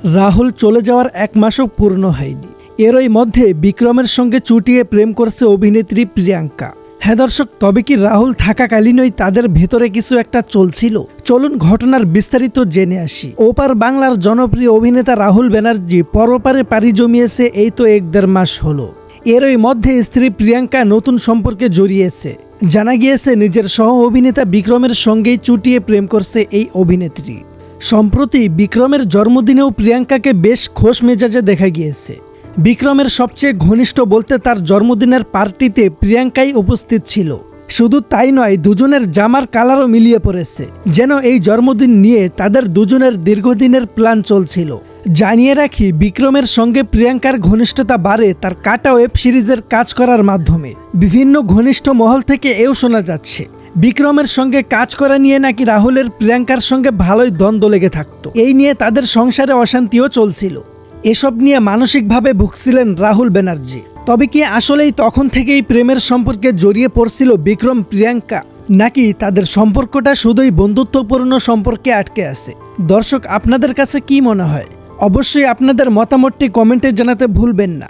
রাহুল চলে যাওয়ার 1 মাসও পূর্ণ হয়নি, এরই মধ্যে বিক্রমের সঙ্গে চুটিয়ে প্রেম করছে অভিনেত্রী প্রিয়াঙ্কা। হ্যাঁ দর্শক, তবে কি রাহুল থাকাকালীনই তাদের ভেতরে কিছু একটা চলছিল? চলুন ঘটনার বিস্তারিত জেনে আসি। ওপার বাংলার জনপ্রিয় অভিনেতা রাহুল ব্যানার্জি পরপারে পাড়ি জমিয়েছে এই তো 1-1.5 মাস হলো। এরই মধ্যে স্ত্রী প্রিয়াঙ্কা নতুন সম্পর্কে জড়িয়েছে। জানা গিয়েছে নিজের সহ অভিনেতা বিক্রমের সঙ্গেই চুটিয়ে প্রেম করছে এই অভিনেত্রী। সম্প্রতি বিক্রমের জন্মদিনেও প্রিয়াঙ্কাকে বেশ খোশ মেজাজে দেখা গিয়েছে। বিক্রমের সবচেয়ে ঘনিষ্ঠ বলতে তার জন্মদিনের পার্টিতে প্রিয়াঙ্কাই উপস্থিত ছিল। শুধু তাই নয়, দুজনের জামার কালারও মিলিয়ে পড়েছে, যেন এই জন্মদিন নিয়ে তাদের দুজনের দীর্ঘদিনের প্ল্যান চলছিল। জানিয়ে রাখি, বিক্রমের সঙ্গে প্রিয়াঙ্কার ঘনিষ্ঠতা বাড়ে তার কাটা ওয়েব সিরিজের কাজ করার মাধ্যমে। বিভিন্ন ঘনিষ্ঠ মহল থেকে এও শোনা যাচ্ছে বিক্রমের সঙ্গে কাজ করা নিয়ে নাকি রাহুলের প্রিয়াঙ্কার সঙ্গে ভালোই দ্বন্দ্ব লেগে থাকতো। এই নিয়ে তাদের সংসারে অশান্তিও চলছিল। এসব নিয়ে মানসিকভাবে ভুগছিলেন রাহুল ব্যানার্জি। তবে কি আসলেই তখন থেকেই প্রেমের সম্পর্কে জড়িয়ে পড়ছিল বিক্রম প্রিয়াঙ্কা, নাকি তাদের সম্পর্কটা শুধুই বন্ধুত্বপূর্ণ সম্পর্কে আটকে আছে? দর্শক, আপনাদের কাছে কি মনে হয়? অবশ্যই আপনাদের মতামতটি কমেন্টে জানাতে ভুলবেন না।